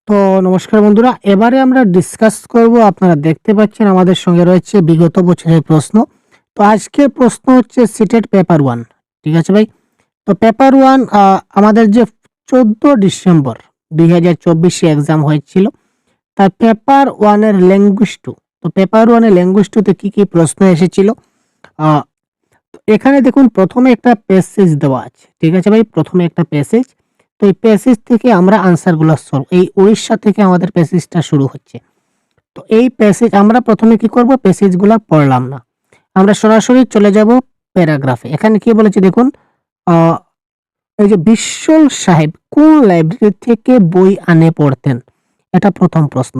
তো নমস্কার বন্ধুরা, এবারে আমরা ডিসকাস করব। আপনারা দেখতে পাচ্ছেন আমাদের সঙ্গে রয়েছে বিগত বছরের প্রশ্ন। তো আজকের প্রশ্ন হচ্ছে সিটেট পেপার 1। ঠিক আছে ভাই? তো পেপার 1 আমাদের যে 14 ডিসেম্বর 2024 এক্সাম হয়েছিল, তার পেপার 1 এর ল্যাঙ্গুয়েজ 2। তো পেপার 1 এর ল্যাঙ্গুয়েজ 2 তে কি প্রশ্ন এসেছিল? আ তো এখানে দেখুন প্রথমে একটা প্যাসেজ দেওয়া আছে। ঠিক আছে ভাই? প্রথমে একটা প্যাসেজ। তো এই প্যাসেজ থেকে আমরা আনসার গুলো সলভ, এই উড়িষ্যা থেকে আমাদের প্যাসেজটা শুরু হচ্ছে। তো এই প্যাসেজ আমরা প্রথমে কি করব, প্যাসেজ গুলা পড়লাম না, আমরা সরাসরি চলে যাব প্যারাগ্রাফে। এখানে কি বলেছে দেখুন, আহ, এই যে বিশ্বল সাহেব কোন লাইব্রেরি থেকে বই আনে পড়তেন, এটা প্রথম প্রশ্ন।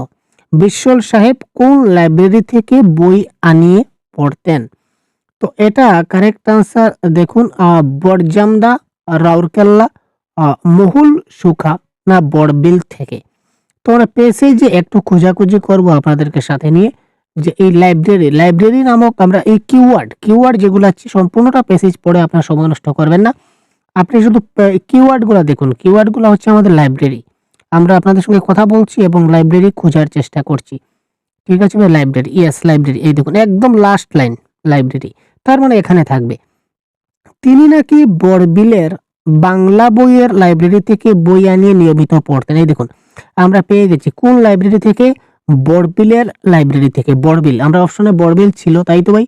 বিশ্বল সাহেব কোন লাইব্রেরি থেকে বই আনিয়ে পড়তেন? তো এটা কারেক্ট আনসার দেখুন, বরজামদা, রাউরকেল্লা, মহুল সুখা না বড়বিল থেকে। তো আমরা পেজে একটু খোঁজাখুঁজি করব আপনাদেরকে সাথে নিয়ে, যে এই লাইব্রেরি নামক আমরা এই কিওয়ার্ড যেগুলো আছে সম্পূর্ণটা পেসেজ পড়ে আপনার সময় নষ্ট করবেন না। আপনি শুধু কিওয়ার্ডগুলো দেখুন। কিওয়ার্ডগুলো হচ্ছে আমাদের লাইব্রেরি। আমরা আপনাদের সঙ্গে কথা বলছি এবং লাইব্রেরি খোঁজার চেষ্টা করছি। ঠিক আছে ভাই? Library, yes library. এই দেখুন একদম লাস্ট লাইন, লাইব্রেরি। তার মানে এখানে থাকবে তিনি নাকি বড়বিলের বাংলা বইয়ের লাইব্রেরি থেকে বই আনিয়ে নিয়মিত পড়তেন। এই দেখুন আমরা পেয়ে গেছি কোন লাইব্রেরি থেকে, বড়বিলের লাইব্রেরি থেকে। বড়বিল, আমরা অপশনে বড়বিল ছিল, তাই তো ভাই?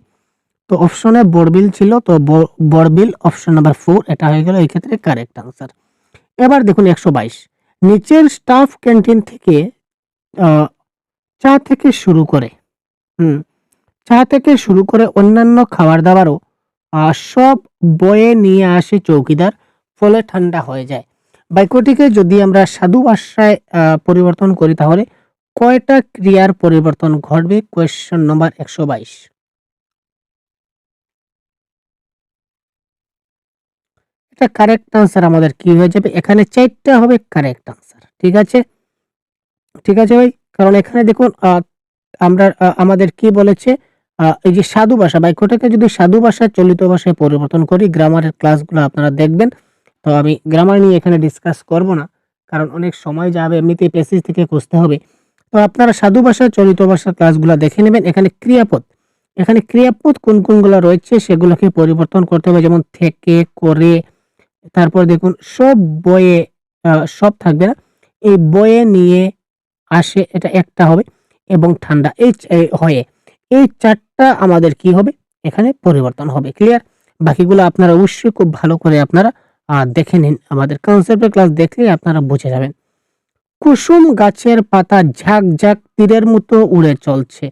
তো অপশনে বড়বিল ছিল, তো বড়বিল অপশন নাম্বার 4 এটা হয়ে গেল এই ক্ষেত্রে কারেক্ট আনসার। এবার দেখুন 122, নিচের স্টাফ ক্যান্টিন থেকে আহ, চা থেকে শুরু করে হুম চা থেকে শুরু করে অন্যান্য খাবার দাবারও সব বয়ে নিয়ে আসে চৌকিদার, ফলে ঠান্ডা হয়ে যায়। বাক্যটিকে যদি আমরা সাধু ভাষায় পরিবর্তন করি তাহলে কয়টা ক্রিয়ার পরিবর্তন ঘটবে? কোয়েশ্চন নম্বর 122। এটা কারেক্ট আনসার আমাদের কি হয়ে যাবে? এখানে 4টা হবে কারেক্ট আনসার। ঠিক আছে? ঠিক আছে ভাই? কারণ এখানে দেখুন আমরা আমাদের কি বলেছে, এই যে সাধু ভাষা বাক্যটাকে যদি সাধু ভাষায় চলিত ভাষায় পরিবর্তন করি, গ্রামারের ক্লাসগুলো আপনারা দেখবেন। তো আমি গ্রামার নিয়ে এখানে ডিসকাস করব না, কারণ অনেক সময় যাবে, এমনিতেই প্যাসেজ থেকে খুঁজতে হবে। তো আপনারা সাধু ভাষা চলিত ভাষার ক্লাসগুলো দেখে নেবেন। এখানে ক্রিয়াপদ কোনগুলো রয়েছে সেগুলোকে পরিবর্তন করতে হবে, যেমন থেকে, করে। তারপর দেখুন সব বয়ে, সব থাকবে না, এই বয়ে নিয়ে আসে এটা একটা হবে, এবং ঠান্ডা হয়ে, এই 4টা আমাদের কি হবে? এখানে পরিবর্তন হবে। ক্লিয়ার? বাকিগুলো আপনারা অবশ্যই খুব ভালো করে আপনারা দেখে নিন। আমাদের কনসেপ্টের ক্লাস দেখলেই আপনারা বুঝে যাবেন। কুসুম গাছের পাতা ঝাঁক ঝাঁক তীরের মতো উড়ে চলছে,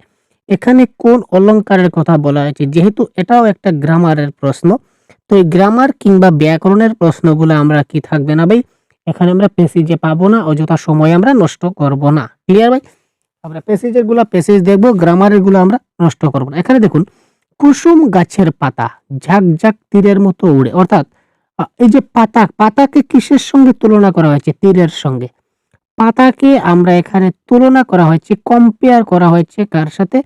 এখানে কোন অলংকারের কথা বলা হয়েছে? যেহেতু এটাও একটা গ্রামারের প্রশ্ন, তো এই গ্রামার কিংবা ব্যাকরণের প্রশ্নগুলো আমরা কি থাকবে না ভাই, এখানে আমরা প্যাসেজে পাবো না, অযথা সময় আমরা নষ্ট করব না। ক্লিয়ার ভাই? আমরা প্যাসেজ দেখবো, গ্রামারের গুলো আমরা নষ্ট করব না। এখানে দেখুন কুসুম গাছের পাতা ঝাঁক ঝাঁক তীরের মতো উড়ে, অর্থাৎ এই যে পাতাকে কিসের সঙ্গে তুলনা করা হয়েছে? তীরের সঙ্গে। পাতাকে আমরা এখানে তুলনা করা হয়েছে, কম্পেয়ার করা হয়েছে কার সাথে?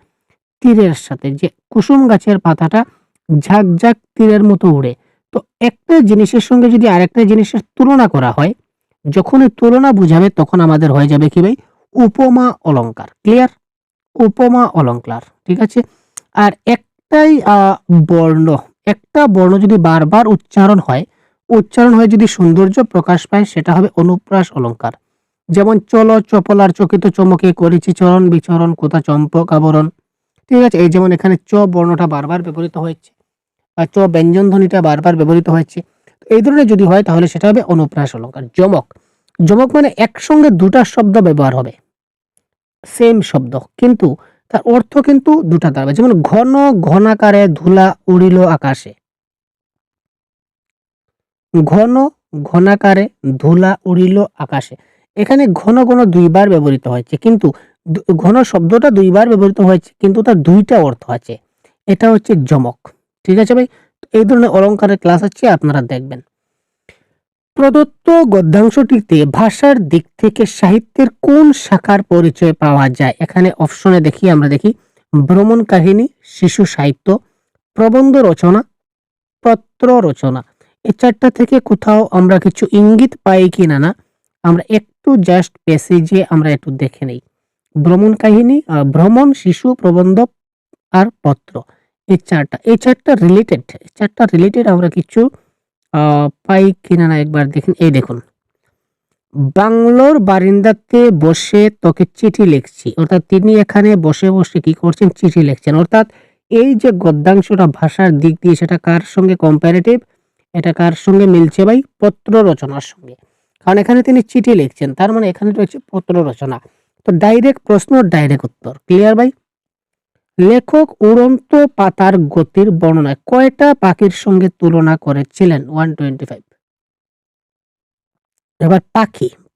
তীরের সাথে। যে কুসুম গাছের পাতাটা ঝাঁক ঝাঁক তীরের মতো উড়ে। তো একটা জিনিসের সঙ্গে যদি আরেকটা জিনিসের তুলনা করা হয়, যখনই তুলনা বুঝাবে তখন আমাদের হয়ে যাবে কি ভাই? উপমা অলংকার। ক্লিয়ার? উপমা অলংকার। ঠিক আছে? আর একটাই বর্ণ, একটা বর্ণ যদি বারবার উচ্চারণ হয়ে যদি সৌন্দর্য প্রকাশ পায় সেটা হবে অনুপ্রাস অলংকার। যেমন চলো চপলার চকিত চমকে করেছি চরণ বিচরণ কোথা চম্পক আবরণ। ঠিক আছে? এই যেমন এখানে চ বর্ণটা বারবার ব্যবহৃত হয়েছে, বা চ ব্যঞ্জন ধ্বনিটা বারবার ব্যবহৃত হয়েছে। তো এই ধরনের যদি হয় তাহলে সেটা হবে অনুপ্রাস অলংকার। যমক মানে একসঙ্গে দুটা শব্দ ব্যবহার হবে, সেম শব্দ, কিন্তু তার অর্থ কিন্তু দুটা দাঁড়াবে। যেমন ঘন ঘনাকারে ধুলা উড়িল আকাশে। ঘন ঘনাকারে ধুলা উড়িল আকাশে, এখানে ঘন ঘন দুইবার ব্যবহৃত হয়েছে, কিন্তু ঘন শব্দটা দুইবার ব্যবহৃত হয়েছে কিন্তু তার দুইটা অর্থ আছে। এটা হচ্ছে যমক। ঠিক আছে ভাই? এই ধরনের অলংকারের ক্লাস আছে, আপনারা দেখবেন। প্রদত্ত গদ্যাংশটিতে ভাষার দিক থেকে সাহিত্যের কোন শাখার পরিচয় পাওয়া যায়? এখানে অপশনে আমরা দেখি ভ্রমণ কাহিনী, শিশু সাহিত্য, প্রবন্ধ রচনা, পত্র রচনা। এই 4টা থেকে কোথাও আমরা কিছু ইঙ্গিত পাই কিনা না, আমরা একটু জাস্ট প্যাসেজে আমরা একটু দেখে নেই। ভ্রমণ কাহিনী, ভ্রমণ, শিশু, প্রবন্ধ আর পত্র। এই চারটা রিলেটেড আমরা কিছু পাই কিনা না একবার দেখেন। এই দেখুন, বাংলোর বারিন্দাতে বসে তোকে চিঠি লিখছি, অর্থাৎ তিনি এখানে বসে বসে কি করছেন, চিঠি লিখছেন। অর্থাৎ এই যে গদ্যাংশটা ভাষার দিক দিয়ে সেটা কার সঙ্গে কম্পারেটিভ, এটা কার সঙ্গে মিলছে ভাই, পত্র রচনার সঙ্গে। কারণ এখানে তিনি চিঠি লিখছেন, তার মানে এখানে রয়েছে পত্র রচনা। তো ডাইরেক্ট প্রশ্ন, ডাইরেক্ট উত্তর। ক্লিয়ার ভাই? লেখক উড়ন্ত পাতার গতির বর্ণনায় কয়টা পাখির সঙ্গে তুলনা করেছিলেন? 125। এবার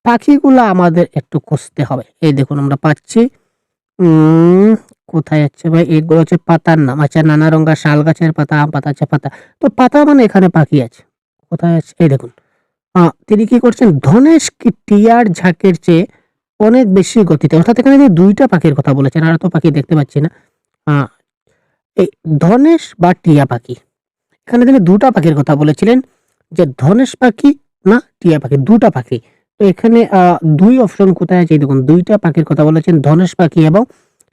পাখিগুলা আমাদের একটু খুঁজতে হবে। এই দেখুন আমরা পাচ্ছি, কোথায় যাচ্ছে ভাই, এগুলো হচ্ছে পাতার নাম। আচ্ছা, নানা রঙা শাল গাছের পাতা, আম পাতা, আছে পাতা। তো পাতা মানে এখানে পাখি আছে। কোথায় আছে? এই দেখুন, তিনি কি করছেন, ধনেশ কি টিয়ার ঝাঁকের চেয়ে অনেক বেশি গতিতে, অর্থাৎ এখানে যে দুইটা পাখির কথা বলেছেন, আর তো পাখি দেখতে পাচ্ছি না। এই ধনেশ বা টিয়া পাখি, এখানে তিনি দুটা পাখির কথা বলেছিলেন, যে ধনেশ পাখি না টিয়া পাখি, দুটা পাখি। তো এখানে দুই অপশন কোথায় আছে, দেখুন দুইটা পাখির কথা বলেছেন, ধনেশ পাখি এবং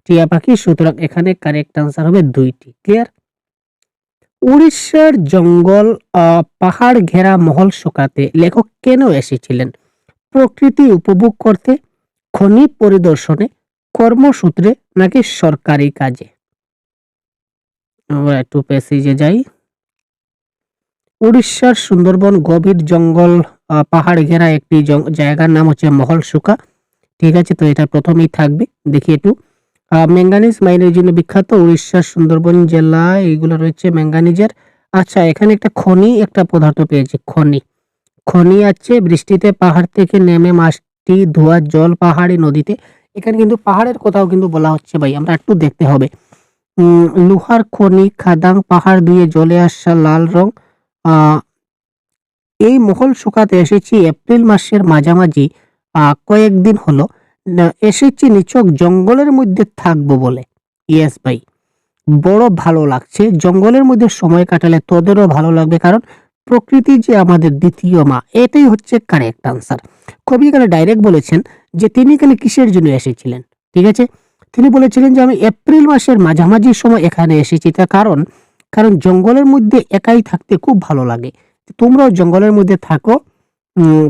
টিয়া পাখি। সুতরাং এখানে কারেক্ট আনসার হবে দুইটি। ক্লিয়ার? উড়িষ্যার জঙ্গল, পাহাড় ঘেরা মহল শোকাতে লেখক কেন এসেছিলেন? প্রকৃতি উপভোগ করতে, খনি পরিদর্শনে, কর্মসূত্রে নাকি সরকারি কাজে? আমরা একটু প্যাসেজে যাই। উড়িষ্যার সুন্দরবন গভীর জঙ্গল, পাহাড় ঘেরা একটি জায়গার নাম হচ্ছে মহল সুকা। ঠিক আছে, তো এটা প্রথমেই থাকবে। দেখি একটু, ম্যাঙ্গানিজ মাইনের জন্য বিখ্যাত উড়িষ্যার সুন্দরবন জেলা, এইগুলো রয়েছে ম্যাঙ্গানিজের। আচ্ছা, এখানে একটা খনি, একটা পদার্থ পেয়েছি, খনি আছে। বৃষ্টিতে পাহাড় থেকে নেমে মাটি ধোয়া জল পাহাড়ি নদীতে, এখানে কিন্তু পাহাড়ের কথাও কিন্তু বলা হচ্ছে ভাই, আমরা একটু দেখতে হবে। লোহার খনি, খাদাং, পাহাড় দিয়ে জলে আসা লাল রং। আহ এই মহল শুকাতে এসেছি এপ্রিল মাসের মাঝামাঝি, কয়েকদিন হলো। এসেছি নিছক জঙ্গলের মধ্যে থাকবো বলে। ইয়েস ভাই, বড় ভালো লাগছে। জঙ্গলের মধ্যে সময় কাটালে তোদেরও ভালো লাগবে, কারণ প্রকৃতি যে আমাদের দ্বিতীয় মা। এটাই হচ্ছে কারেক্ট আনসার। কবি এখানে ডাইরেক্ট বলেছেন যে তিনি এখানে কিসের জন্য এসেছিলেন। ঠিক আছে, তিনি বলেছিলেন যে আমি এপ্রিল মাসের মাঝামাঝি সময় এখানে এসেছি। তার কারণ, জঙ্গলের মধ্যে একাই থাকতে খুব ভালো লাগে। তোমরাও জঙ্গলের মধ্যে থাকো,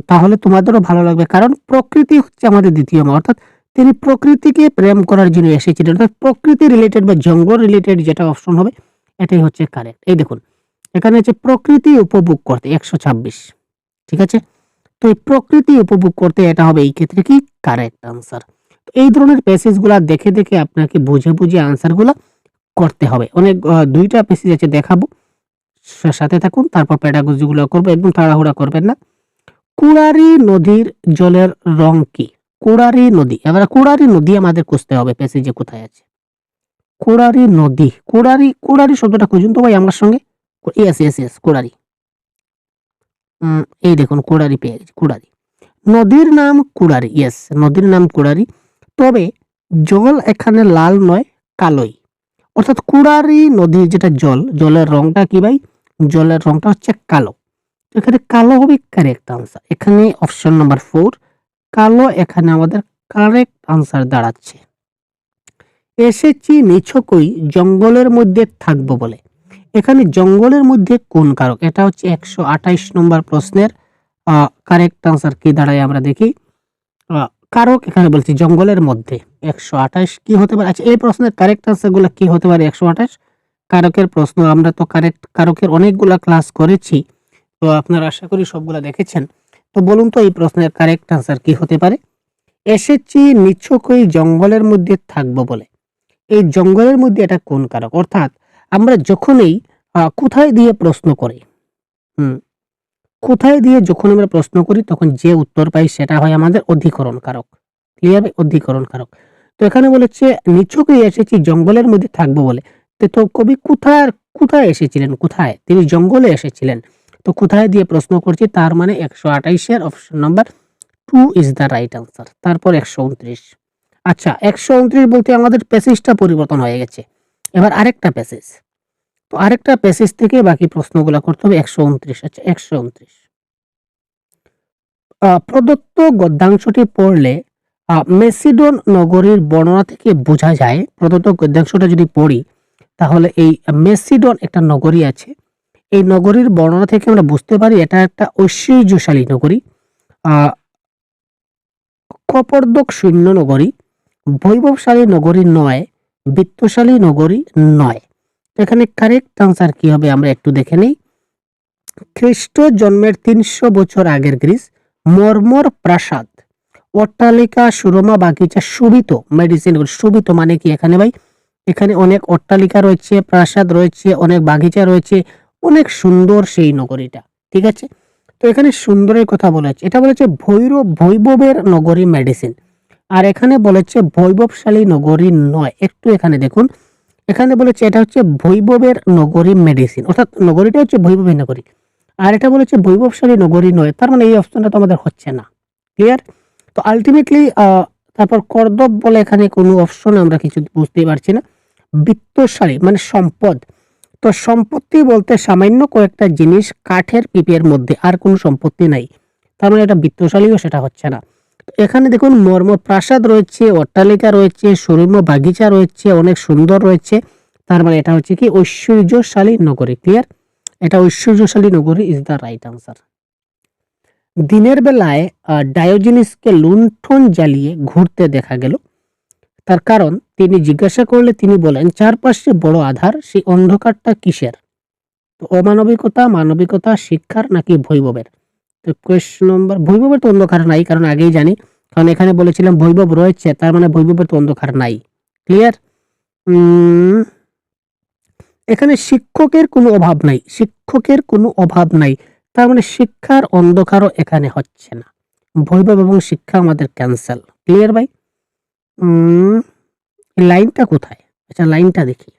তাহলে তোমাদেরও ভালো লাগবে, কারণ প্রকৃতি হচ্ছে আমাদের দ্বিতীয় মা। অর্থাৎ তিনি প্রকৃতিকে প্রেম করার জন্য এসেছিলেন। অর্থাৎ প্রকৃতি রিলেটেড বা জঙ্গল রিলেটেড যেটা অপশন হবে, এটাই হচ্ছে কারেক্ট। এই দেখুন, এখানে হচ্ছে প্রকৃতি উপভোগ করতে 126। ঠিক আছে, তো এই প্রকৃতি উপভোগ করতে এটা হবে এই ক্ষেত্রে কি কারেক্ট আনসার। এই ধরনের প্যাসেজ গুলা দেখে দেখে আপনাকে বুঝে বুঝে আনসার গুলা করতে হবে। অনেক দুইটা প্যাসেজ আছে দেখাবো, সাথে থাকুন। তারপর প্যাডাগজি গুলো করবো, একদম তাড়াহুড়া করবেন না। কুড়ারি নদীর জলের রং কি? কুড়ারি নদী, এবার কুড়ারি নদী আমাদের খুঁজতে হবে প্যাসেজে কোথায় আছে। কুড়ারি নদী, কুড়ারি শব্দটা খুঁজুন তো ভাই আমার সঙ্গে। ইয়েস ইয়েস ইয়েস, কুড়ারি। এই দেখুন কুড়ারি পেয়ে গেছি, কুড়ারি। নদীর নাম কুড়ারি, ইয়েস নদীর নাম কুড়ারি। তবে জল এখানে লাল নয়, কালোই। অর্থাৎ কুড়ারি নদীর যেটা জল, জলের রংটা কি ভাই, জলের রংটা হচ্ছে কালো। এখানে কালো হবে কারেক্ট আনসার। এখানে অপশন নাম্বার 4 কালো এখানে আমাদের কারেক্ট আনসার দাঁড়াচ্ছে। এসেছি নিছকই জঙ্গলের মধ্যে থাকবো বলে, এখানে জঙ্গলের মধ্যে কোন কারক? এটা হচ্ছে 128 নম্বর প্রশ্নের কারেক্ট আনসার কি দাঁড়ায় আমরা দেখি। কারক এখানে বলছি জঙ্গলের মধ্যে, 128 কি হতে পারে? আচ্ছা, এই প্রশ্নের কারেক্ট আনসার গুলা কি হতে পারে? 128 কারকের প্রশ্ন, আমরা তো কারকের অনেকগুলা ক্লাস করেছি, তো আপনারা আশা করি সবগুলা দেখেছেন। তো বলুন তো এই প্রশ্নের কারেক্ট আনসার কি হতে পারে? এসেছি নিছকই জঙ্গলের মধ্যে থাকবো বলে, এই জঙ্গলের মধ্যে এটা কোন কারক? অর্থাৎ আমরা যখনই কোথায় দিয়ে প্রশ্ন করি, কোথায় দিয়ে যখন আমরা প্রশ্ন করি, তখন যে উত্তর পাই সেটা হয় আমাদের অধিকরণ কারক। ক্লিয়ার? অধিকরণ কারক। তো এখানে বলেছে নিছকই এসেছি জঙ্গলের মধ্যে থাকবো বলে। তো কবি কোথায় এসেছিলেন? কোথায়? তিনি জঙ্গলে এসেছিলেন। তো কোথায় দিয়ে প্রশ্ন করছি, তার মানে 128 এর option number 2 is the right answer. তারপর 129। আচ্ছা, 129 বলতে আমাদের প্যাসেজটা পরিবর্তন হয়ে গেছে। এবার আরেকটা প্যাসেজ, তো আরেকটা প্যাসেজ থেকে বাকি প্রশ্নগুলো করতে হবে। 129। আচ্ছা, 129 প্রদত্ত গদ্যাংশটি পড়লে মেসিডন নগরীর বর্ণনা থেকে বোঝা যায়, প্রদত্ত গদ্যাংশটা যদি পড়ি তাহলে এই মেসিডন একটা নগরী আছে, এই নগরীর বর্ণনা থেকে আমরা বুঝতে পারি এটা একটা ঐশ্বর্যশালী নগরী, কপর্দক শূন্য নগরী, বৈভবশালী নগরী নয়, বিত্তশালী নগরী নয়। এখানে কারেক্ট আনসার কি হবে আমরা একটু দেখে নেই। খ্রিস্ট জন্মের 300 বছর আগের গ্রিস, মর্মর প্রাসাদ, অট্টালিকা, সুরমা বাগিচা, শোভিত মেডিসিন। শোভিত মানে কি এখানে ভাই, এখানে অনেক অট্টালিকা রয়েছে, প্রাসাদ রয়েছে, অনেক বাগিচা রয়েছে, অনেক সুন্দর সেই নগরীটা। ঠিক আছে, তো এখানে সুন্দরের কথা বলেছে, এটা বলেছে বৈভবের নগরী মেডিসিন, আর এখানে বলেছে বৈভবশালী নগরী নয়। একটু এখানে দেখুন, এখানে বলেছে এটা হচ্ছে বৈভবের নগরী মেডিসিন, অর্থাৎ নগরীটা হচ্ছে বৈভবের নগরী, আর এটা বলেছে বৈভবশালী নগরী নয়, তার মানে এই অপশনটা তো আমাদের হচ্ছে না। ক্লিয়ার? তো আলটিমেটলি তারপর কর্দব বলে এখানে কোনো অপশন আমরা কিছু বুঝতেই পারছি না। বিত্তশালী মানে সম্পদ, তো সম্পত্তি বলতে সামান্য কয়েকটা জিনিস কাঠের পিপের মধ্যে, আর কোনো সম্পত্তি নাই, তার মানে এটা বিত্তশালীও সেটা হচ্ছে না। এখানে দেখুন মর্ম প্রাসাদ রয়েছে, অট্টালিকা রয়েছে, সুরম্য বাগিচা রয়েছে, অনেক সুন্দর রয়েছে, তার মানে এটা হচ্ছে কি ঐশ্বর্যশালী নগরী। ক্লিয়ার? এটা ঐশ্বর্যশালী নগরী ইজ দ্য রাইট আনসার। দিনের বেলায় ডায়োজেনিসকে লুণ্ঠন জ্বালিয়ে ঘুরতে দেখা গেল, তার কারণ তিনি জিজ্ঞাসা করলে তিনি বলেন চারপাশে বড় আধার, সেই অন্ধকারটা কিসের? তো অমানবিকতা, মানবিকতা, শিক্ষার নাকি বৈভবের? তো কোয়েশ্চন নম্বর, বৈভবের তো অন্ধকার নাই, কারণ আগেই জানি, কারণ এখানে বলেছিলাম বৈভব রয়েছে, তার মানে বৈভবের তো অন্ধকার নাই। ক্লিয়ার? এখানে শিক্ষকের কোনো অভাব নাই, শিক্ষকের কোনো অভাব নাই, তার মানে শিক্ষার অন্ধকারও এখানে হচ্ছে না, বৈভব এবং শিক্ষা আমাদের ক্যান্সেল। ক্লিয়ার ভাই? লাইনটা কোথায়? আচ্ছা লাইনটা দেখি,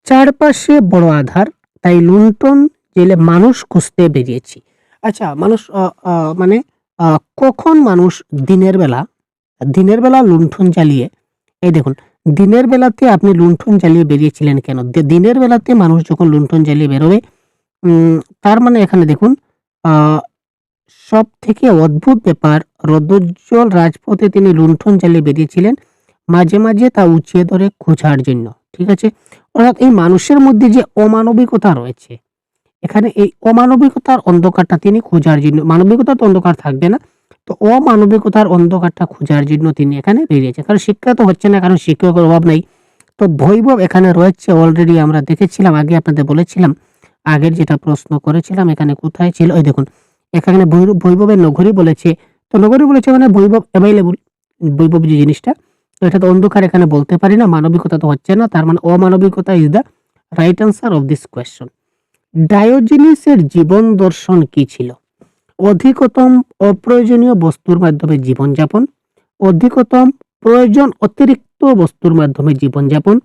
চারপাশে বড় আধার, তাই লুণ্ঠন জেলে মানুষ খুঁজতে বেরিয়েছি। আচ্ছা মানুষ মানে কখন মানুষ দিনের বেলা লুণ্ঠন জ্বালিয়ে, এই দেখুন দিনের বেলাতে আপনি লুণ্ঠন জ্বালিয়ে বেরিয়েছিলেন কেন? দিনের বেলাতে মানুষ যখন লুণ্ঠন জ্বালিয়ে বেরোবে, তার মানে এখানে দেখুন সব থেকে অদ্ভুত ব্যাপার, রৌদ্রোজ্জ্বল রাজপথে তিনি লুণ্ঠন জ্বালিয়ে বেরিয়েছিলেন, মাঝে মাঝে তা উঁচিয়ে ধরে খোঁজার জন্য। ঠিক আছে, অর্থাৎ এই মানুষের মধ্যে যে অমানবিকতা রয়েছে, এখানে এই অমানবিকতার অন্ধকারটা তিনি খোঁজার জন্য, মানবিকতার তো অন্ধকার থাকবে না, তো অমানবিকতার অন্ধকারটা খোঁজার জন্য তিনি এখানে বেরিয়েছেন। কারণ শিক্ষা তো হচ্ছে না, কারণ শিক্ষকের অভাব নেই, তো বৈভব এখানে রয়েছে। অলরেডি আমরা দেখেছিলাম, আগে আপনাদের বলেছিলাম, আগের যেটা প্রশ্ন করেছিলাম এখানে কোথায় ছিল, ওই দেখুন এখানে বৈভবের নগরী বলেছে, তো নগরী বলেছে মানে বৈভব অ্যাভেলেবল, বৈভব যে জিনিসটা, তো এটা তো অন্ধকার এখানে বলতে পারি না, মানবিকতা তো হচ্ছে না, তার মানে অমানবিকতা is the right answer of this question. ডায়োজেনিসের জীবন দর্শন কি ছিল? অধিকতম অপ্রয়োজনীয় বস্তুর মাধ্যমে জীবনযাপন, অধিকতম প্রয়োজন অতিরিক্ত বস্তুর মাধ্যমে জীবনযাপন,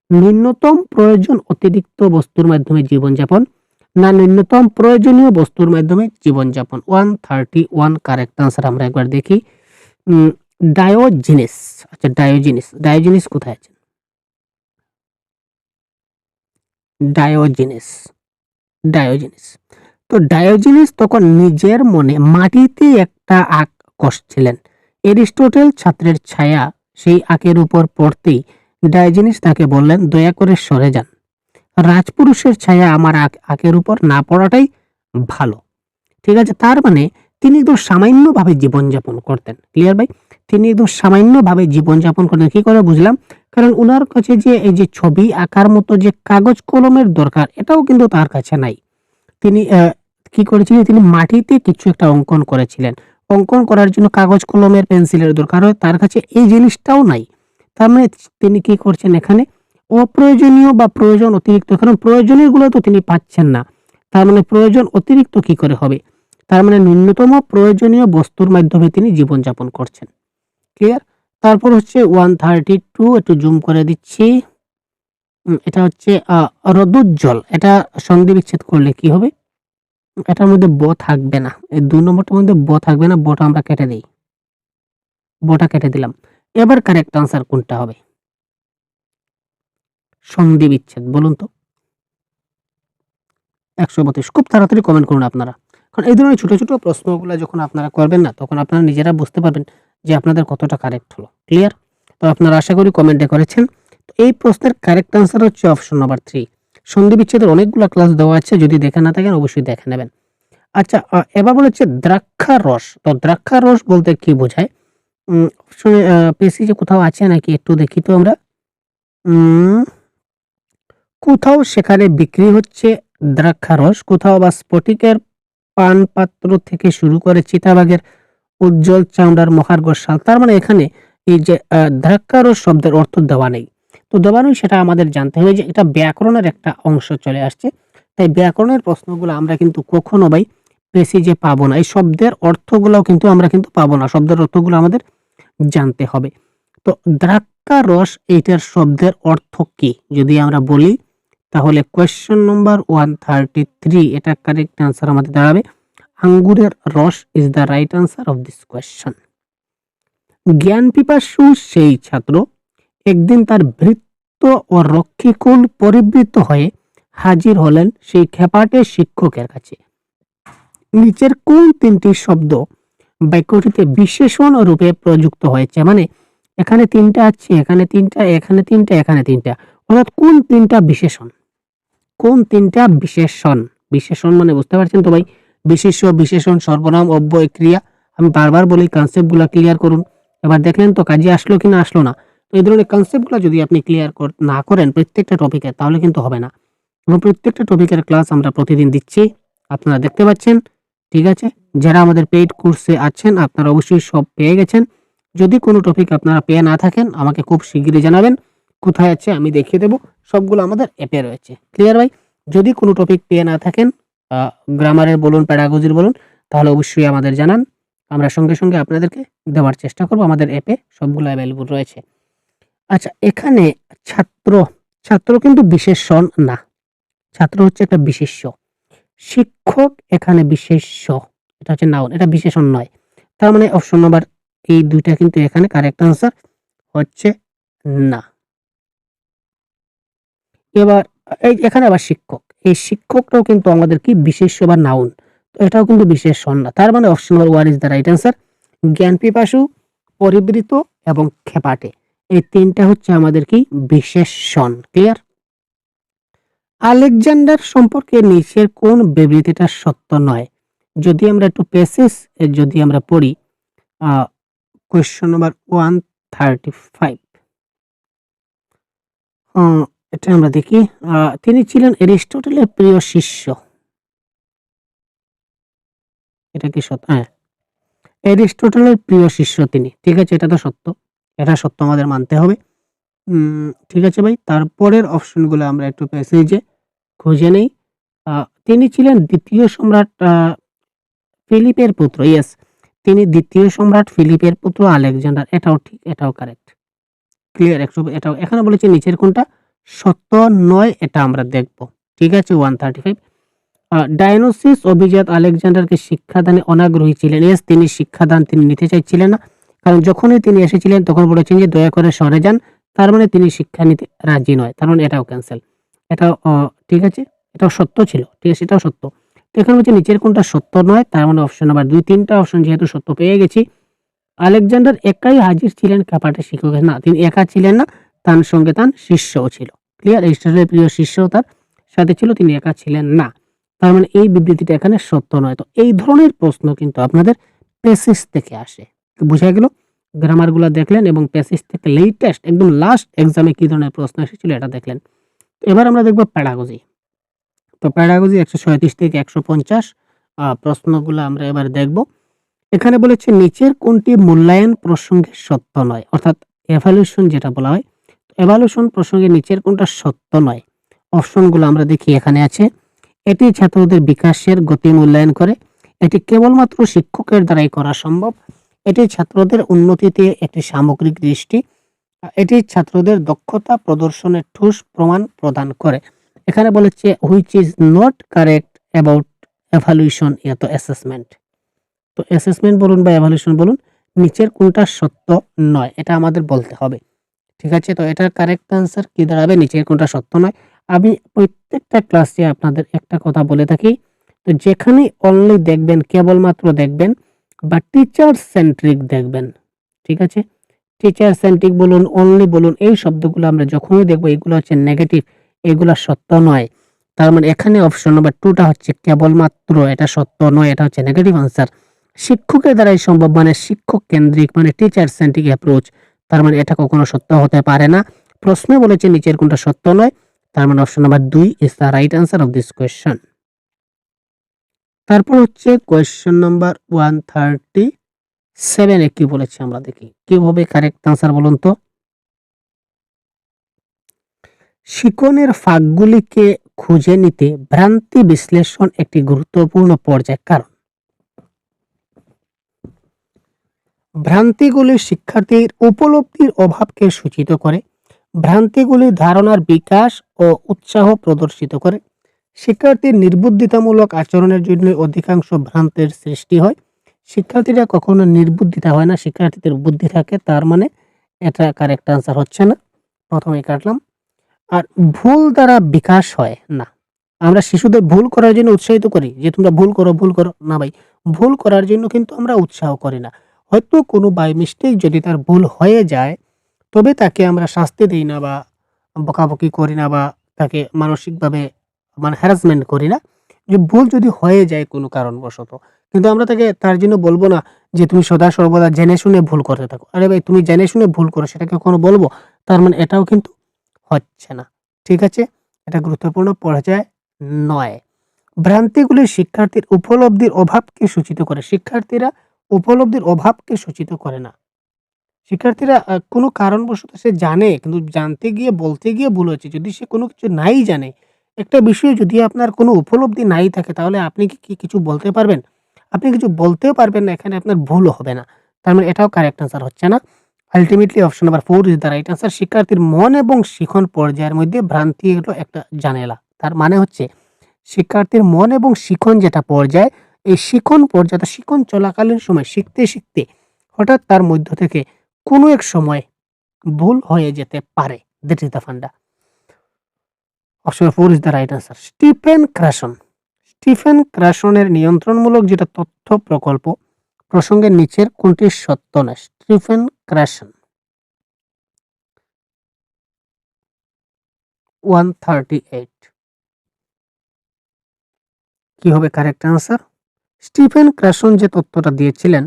ন্যূনতম প্রয়োজন অতিরিক্ত বস্তুর মাধ্যমে জীবনযাপন, না ন্যূনতম প্রয়োজনীয় বস্তুর মাধ্যমে জীবনযাপন? 131 কারেক্ট আনসার। আমরা একবার দেখি ডায়োজেনিস। আচ্ছা ডায়োজেনিস কোথায় আছে? ডায়োজেনিস, তো ডায়োজেনিস তখন নিজের মনে মাটিতে একটা আঁক কষছিলেন। এরিস্টটল ছাত্রের ছায়া সেই আঁকের উপর পড়তেই ডায়োজেনিস তাকে বললেন দয়া করে সরে যান, রাজপুরুষের ছায়া আমার আঁকের উপর না পড়াটাই ভালো। ঠিক আছে, তার মানে তিনি একদম সামান্যভাবে জীবনযাপন করতেন। ক্লিয়ার ভাই? তিনি একদম সামান্যভাবে জীবনযাপন করতেন। কি করে বুঝলাম? কারণ উনার কাছে যে এই যে ছবি আঁকার মতো যে কাগজ কলমের দরকার, এটাও কিন্তু তার কাছে নাই। তিনি কি করেছিলেন? তিনি মাটিতে কিছু একটা অঙ্কন করেছিলেন। অঙ্কন করার জন্য কাগজ কলমের পেন্সিলের দরকার হয়, তার কাছে এই জিনিসটাও নাই। তার মানে তিনি কি করছেন এখানে? অপ্রয়োজনীয় বা প্রয়োজন অতিরিক্ত, কারণ প্রয়োজনীয় গুলো তো তিনি পাচ্ছেন না, তার মানে প্রয়োজন অতিরিক্ত কি করে হবে? তার মানে ন্যূনতম প্রয়োজনীয় বস্তুর মাধ্যমে তিনি জীবনযাপন করছেন। ক্লিয়ার? তারপর হচ্ছে 132, একটু জুম করে দিচ্ছি। এটা হচ্ছে রোদুজ্জ্বল, এটা সন্ধি বিচ্ছেদ করলে কি হবে? এটার মধ্যে ব থাকবে না, এই 2 নম্বরটার মধ্যে ব থাকবে না, বটা আমরা কেটে দেই, বটা কেটে দিলাম। এবার কারেক্ট আনসার কোনটা হবে? সন্ধি বিচ্ছেদ বলুন তো। 132, খুব তাড়াতাড়ি কমেন্ট করুন আপনারা। কারণ এই ধরনের ছোট, ছোট প্রশ্নগুলা যখন আপনারা করবেন না, তখন আপনারা নিজেরা বুঝতে পারবেন যে আপনাদের কতটা কারেক্ট হলো। ক্লিয়ার? তো আপনারা আশা করি কমেন্টে করেছেন। তো এই প্রশ্নের কারেক্ট আনসার হচ্ছে অপশন নাম্বার 3। সন্ধি বিচ্ছেদের অনেকগুলা ক্লাস দেওয়া আছে। যদি দেখে না থাকেন অবশ্যই দেখে নেবেন। আচ্ছা, এবার বলেছে দ্রাক্ষারস। তো দ্রাক্ষারস বলতে কি বোঝায়? অপশনে পেসিজে কোথাও আছে নাকি একটু দেখি তো আমরা। উম কোথাও সেখানে বিক্রি হচ্ছে দ্রাক্ষারস, কোথাও বা স্ফটিকের পানপাত্র থেকে শুরু করে চিতাবাঘের উজ্জ্বল চামড়ার মহার্ঘ শাল। তার মানে এখানে এই যে দ্রাক্ষারস শব্দের অর্থ দেওয়া নেই। তো দেওয়া নেই সেটা আমাদের জানতে হবে যে এটা ব্যাকরণের একটা অংশ চলে আসছে। তাই ব্যাকরণের প্রশ্নগুলো আমরা কিন্তু কখনো ভাই প্রেসিজে পাবো না। এই শব্দের অর্থগুলাও কিন্তু আমরা কিন্তু পাবো না। শব্দের অর্থগুলো আমাদের জানতে হবে। তো দ্রাক্ষারস এইটার শব্দের অর্থ কি? যদি আমরা বলি তাহলে কোয়েশ্চেন নম্বর 133 এটা কারেক্ট আনসার আমাদের দাঁড়াবে আঙ্গুরের রস is the right answer of this question. জ্ঞান পিপাসু সেই ছাত্র একদিন তার ভৃত্য ও রক্ষিকুল পরিবৃত হয়ে হাজির হলেন সেই খেপাটে শিক্ষকের কাছে। নিচের কোন তিনটি শব্দ বাক্যটিতে বিশেষণ রূপে প্রযুক্ত হয়েছে? মানে এখানে তিনটা আছে, এখানে তিনটা, এখানে তিনটা, এখানে তিনটা, অর্থাৎ কোন তিনটা বিশেষণ? কোন তিনটা বিশেষণ? বিশেষণ মানে বুঝতে পারছেন তো ভাই? বিশেষ্য, বিশেষণ, সর্বনাম, অব্যয়, ক্রিয়া। আমি বারবার বলি কনসেপ্টগুলো ক্লিয়ার করুন। এবার দেখলেন তো কাজে আসলো কিনা আসলো না। তো এই ধরনের কনসেপ্টগুলো যদি আপনি ক্লিয়ার না করেন প্রত্যেকটা টপিকে, তাহলে কিন্তু হবে না। এবং প্রত্যেকটা টপিকের ক্লাস আমরা প্রতিদিন দিচ্ছি, আপনারা দেখতে পাচ্ছেন। ঠিক আছে? যারা আমাদের পেইড কোর্সে আছেন আপনারা অবশ্যই সব পেয়ে গেছেন। যদি কোনো টপিক আপনারা পেয়ে না থাকেন আমাকে খুব শিগগিরই জানাবেন। কোথায় আছে আমি দেখিয়ে দেব। সবগুলো আমাদের অ্যাপে রয়েছে। ক্লিয়ার ভাই? যদি কোনো টপিক পেয়ে না থাকেন, আ গ্রামারের বলুন, প্যাডাগজির বলুন, তাহলে অবশ্যই আমাদের জানান। আমরা সঙ্গে, সঙ্গে আপনাদেরকে দেওয়ার চেষ্টা করব। আমাদের অ্যাপে সবগুলো এভেইলেবল রয়েছে। আচ্ছা, এখানে ছাত্র, ছাত্র কিন্তু বিশেষণ না। ছাত্র হচ্ছে একটা বিশেষ্য। শিক্ষক এখানে বিশেষ্য। এটা হচ্ছে নাউন, এটা বিশেষণ নয়। তার মানে অপশন নাম্বার এই ২ টা কিন্তু এখানে কারেক্ট আনসার হচ্ছে না। এবার এখানে আবার শিক্ষক। এই শিক্ষকটাও কিন্তু আমাদের কি বিশেষ্য বা নাউন। তো এটাও কিন্তু বিশেষণ না। তার মানে option number 1 is the right answer. জ্ঞান পিপাসু, পরিবৃত এবং খেপাটে। এই ৩ টা হচ্ছে আমাদের কি বিশেষণ। ক্লিয়ার? আলেকজান্ডার সম্পর্কে নিচের কোন বিবৃতিটা সত্য নয়? যদি আমরা একটু প্যাসেজ যদি আমরা পড়ি, আ কোয়েশ্চন নাম্বার 135 আ এটা আমরা দেখি। তিনি ছিলেন অ্যারিস্টটলের প্রিয় শিষ্য। এটা কি সত্য? হ্যাঁ, অ্যারিস্টটলের প্রিয় শিষ্য তিনি। ঠিক আছে? এটা তো সত্য। এটা সত্য আমাদের মানতে হবে। ঠিক আছে ভাই। তারপরের অপশনগুলো আমরা একটু প্যাসেজে খুঁজে নেই। আ তিনি ছিলেন ২য় সম্রাট ফিলিপের পুত্র। ইয়েস, তিনি ২য় সম্রাট ফিলিপের পুত্র আলেকজান্ডার। এটাও ঠিক, এটাও কারেক্ট। ক্লিয়ার? এটাও এখানে বলেছে নিচের কোনটা সত্য নয় এটা আমরা দেখব। ঠিক আছে? 135 ডায়োনিসিয়াস অভিজাত আলেকজান্ডারকে শিক্ষাদানে অনাগ্রহী ছিলেন। ইয়েস, তিনি শিক্ষাদান তিনি নিতে চাইছিলেন না। কারণ যখনই তিনি এসেছিলেন তখন বলেছেন যে, "দয়া করে সরে যান।" তার মানে তিনি শিক্ষা নিতে রাজি নয়। তার মানে এটাও ক্যানসেল। এটাও ঠিক আছে? এটাও সত্য ছিল। ঠিক আছে? এটাও সত্য। তো এখানে বলছে নিচের কোনটা সত্য নয়? তার মানে অপশন নাম্বার ২, ৩ টা অপশন যেহেতু সত্য পেয়ে গেছি। আলেকজান্ডার একাই হাজির ছিলেন ক্যাপাটে শিক্ষকের, না তিনি একা ছিলেন না, তার সঙ্গে তার শিষ্যও ছিল। ক্লিয়ার? অ্যারিস্টটলের প্রিয় শিষ্যও তার সাথে ছিল, তিনি একা ছিলেন না। তার মানে এই বিবৃতিটা এখানে সত্য নয়। তো এই ধরনের প্রশ্ন কিন্তু আপনাদের প্যাসেজ থেকে আসে। বুঝা গেল? গ্রামারগুলা দেখলেন এবং প্যাসেজ থেকে লেটেস্ট একদম লাস্ট এক্সামে কি ধরনের প্রশ্ন এসেছিল এটা দেখলেন। এবার আমরা দেখব প্যাডাগজি। তো প্যাডাগজি ১৩৭ থেকে ১৫০ প্রশ্নগুলা আমরা এবার দেখব। এখানে বলেছে নিচের কোনটি মূল্যায়ন প্রসঙ্গে সত্য নয়? অর্থাৎ এভালুয়েশন যেটা বলা হয়, এভালুয়েশন প্রসঙ্গে নিচের কোনটা সত্য নয়? অপশনগুলো আমরা দেখি এখানে আছে। এটি ছাত্রদের বিকাশের গতি মূল্যায়ন করে। এটি কেবলমাত্র শিক্ষকের দ্বারাই করা সম্ভব। এটি ছাত্রদের উন্নতিতে একটি সামগ্রিক দৃষ্টি। এটি ছাত্রদের দক্ষতা প্রদর্শনের ঠোস প্রমাণ প্রদান করে। এখানে বলেছে which is not correct about evaluation তো অ্যাসেসমেন্ট। তো অ্যাসেসমেন্ট বলুন বা এভালুয়েশন বলুন, নিচের কোনটা সত্য নয় এটা আমাদের বলতে হবে। ঠিক আছে? তো এটার কারেক্ট আনসার কি দাঁড়াবে? নিচের কোনটা সত্য নয়। আমি প্রত্যেকটা ক্লাসে আপনাদের একটা কথা বলে থাকি তো যেখানে অনলি দেখবেন, কেবলমাত্র দেখবেন বা টিচার সেন্ট্রিক দেখবেন, ঠিক আছে? টিচার সেন্ট্রিক বলুন, অনলি বলুন, এই শব্দগুলো আমরা যখনই দেখব এগুলো হচ্ছে নেগেটিভ, এগুলা সত্য নয়। তার মানে এখানে অপশন নাম্বার 2 টা হচ্ছে কেবলমাত্র, এটা সত্য নয়, এটা হচ্ছে নেগেটিভ আনসার। শিক্ষকের দ্বারাই সম্ভব মানে শিক্ষক কেন্দ্রিক মানে টিচার সেন্ট্রিক অ্যাপ্রোচ, তার মানে এটা কখনো সত্য হতে পারে না। প্রশ্নে বলেছে নিচের কোনটা সত্য নয়, তার মানে option number 2 is the right answer of this question. তারপর হচ্ছে কোয়েশ্চন নাম্বার 137 এ কি বলেছে আমরা দেখি। কি হবে কারেক্ট আনসার বলুন তো? শিকনের ফাঁকগুলিকে খুঁজে নিতে ভ্রান্তি বিশ্লেষণ একটি গুরুত্বপূর্ণ পর্যায়, কারণ ভ্রান্তিগুলি শিক্ষার্থীর উপলব্ধির অভাবকে সূচিত করে, ভ্রান্তিগুলি ধারণার বিকাশ ও উৎসাহ প্রদর্শিত করে, শিক্ষার্থীর নির্বুদ্ধিতামূলক আচরণের জন্য অধিকাংশ ভ্রান্তের সৃষ্টি হয়, শিক্ষার্থীরা কখনো নির্বুদ্ধিতা হয় না, শিক্ষার্থীদের বুদ্ধি থাকে, তার মানে এটা কারেক্ট আনসার হচ্ছে না, প্রথমেই কাটলাম। আর ভুল দ্বারা বিকাশ হয় না, আমরা শিশুদের ভুল করার জন্য উৎসাহিত করি যে তোমরা ভুল করো, ভুল করো না ভাই, ভুল করার জন্য কিন্তু আমরা উৎসাহ করি না। হয়তো কোনো বাই মিস্টেক যদি তার ভুল হয়ে যায় তবে তাকে আমরা শাস্তি দিই না বা বকাবকি করি না বা তাকে মানসিকভাবে মানে হ্যারাসমেন্ট করি না। যে ভুল যদি হয়ে যায় কোনো কারণবশত, কিন্তু আমরা তাকে তার জন্য বলবো না যে তুমি সদা সর্বদা জেনে শুনে ভুল করতে থাকো। আরে ভাই তুমি জেনে শুনে ভুল করো সেটাকে কখনো বলবো? তার মানে এটাও কিন্তু হচ্ছে না। ঠিক আছে? এটা গুরুত্বপূর্ণ পর্যায় নয়। ভ্রান্তিগুলি শিক্ষার্থীর উপলব্ধির অভাবকে সূচিত করে। শিক্ষার্থীরা উপলব্ধির অভাবকে সূচিত করে না। শিক্ষার্থীরা কোনো কারণবশত সে জানে কিন্তু জানতে গিয়ে বলতে গিয়ে ভুল হচ্ছে। যদি সে কোনো কিছু নাই জানে, একটা বিষয়ে যদি আপনার কোনো উপলব্ধি নাই থাকে তাহলে আপনি কি কিছু বলতে পারবেন? আপনি কিছু বলতেও পারবেন না, এখানে আপনার ভুলও হবে না। তার মানে এটাও কারেক্ট আনসার হচ্ছে না। Ultimately option number 4 is the right answer. শিক্ষার্থীর মন এবং শিখন পর্যায়ের মধ্যে ভ্রান্তি হলো একটা জানালা। তার মানে হচ্ছে শিক্ষার্থীর মন এবং শিখন যেটা পর্যায়, এই শিখন পর্যায়টা শিখন চলাকালীন সময় শিখতে, শিখতে হঠাৎ তার মধ্য থেকে কোনো এক সময় ভুল হয়ে যেতে পারে। That is the funda. Option 4 is the right answer. Stephen Krashen. Stephen ক্রাশনের নিয়ন্ত্রণমূলক যেটা তথ্য প্রকল্প প্রসঙ্গের নিচের কোনটি সত্য নয়? স্টিফেন ক্রাশন 138 কি হবে কারেক্ট আনসার? স্টিফেন ক্রাশন যে তথ্যটা দিয়েছিলেন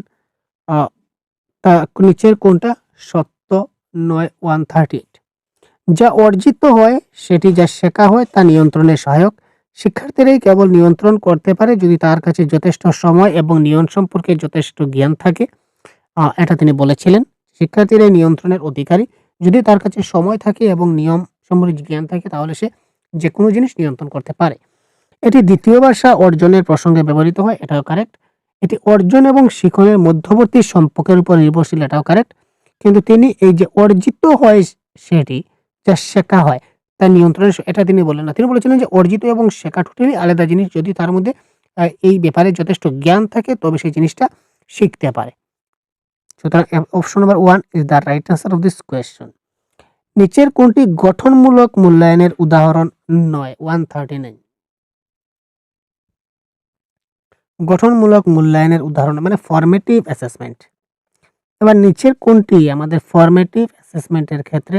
তা নিচের কোনটা সত্য নয়? 138 যা অর্জিত হয় সেটি যা শেখা হয় তা নিয়ন্ত্রণে সহায়ক। শিক্ষার্থীরাই কেবল নিয়ন্ত্রণ করতে পারে যদি তার কাছে যথেষ্ট সময় এবং নিয়ম সম্পর্কে যথেষ্ট জ্ঞান থাকে। এটা তিনি বলেছিলেন। শিক্ষার্থীরাই নিয়ন্ত্রণের অধিকারী। যদি তার কাছে সময় থাকে এবং নিয়ম সম্পর্কে জ্ঞান থাকে তাহলে সে যেকোনো জিনিস নিয়ন্ত্রণ করতে পারে। এটি দ্বিতীয় ভাষা অর্জনের প্রসঙ্গে ব্যবহৃত হয়, এটাও কারেক্ট। এটি অর্জন এবং শিখনের মধ্যবর্তী সম্পর্কের উপর নির্ভরশীল, এটাও কারেক্ট। কিন্তু তিনি এই যে অর্জিত হয় সেটি যা শেখা হয় তার নিয়ন্ত্রণে এটা তিনি বলেন না। তিনি বলেছিলেন যে অর্জিত এবং শেখা টোটালি আলাদা জিনিস। যদি তার মধ্যে এই ব্যাপারে যথেষ্ট জ্ঞান থাকে তবে সেই জিনিসটা শিখতে পারে। সুতরাং option number 1 is the right answer of this question. নিচের কোনটি গঠনমূলক মূল্যায়নের উদাহরণ নয়? 139 গঠনমূলক মূল্যায়নের উদাহরণ মানে ফরমেটিভ অ্যাসেসমেন্ট। এবার নিচের কোনটি আমাদের ফরমেটিভ অ্যাসেসমেন্টের ক্ষেত্রে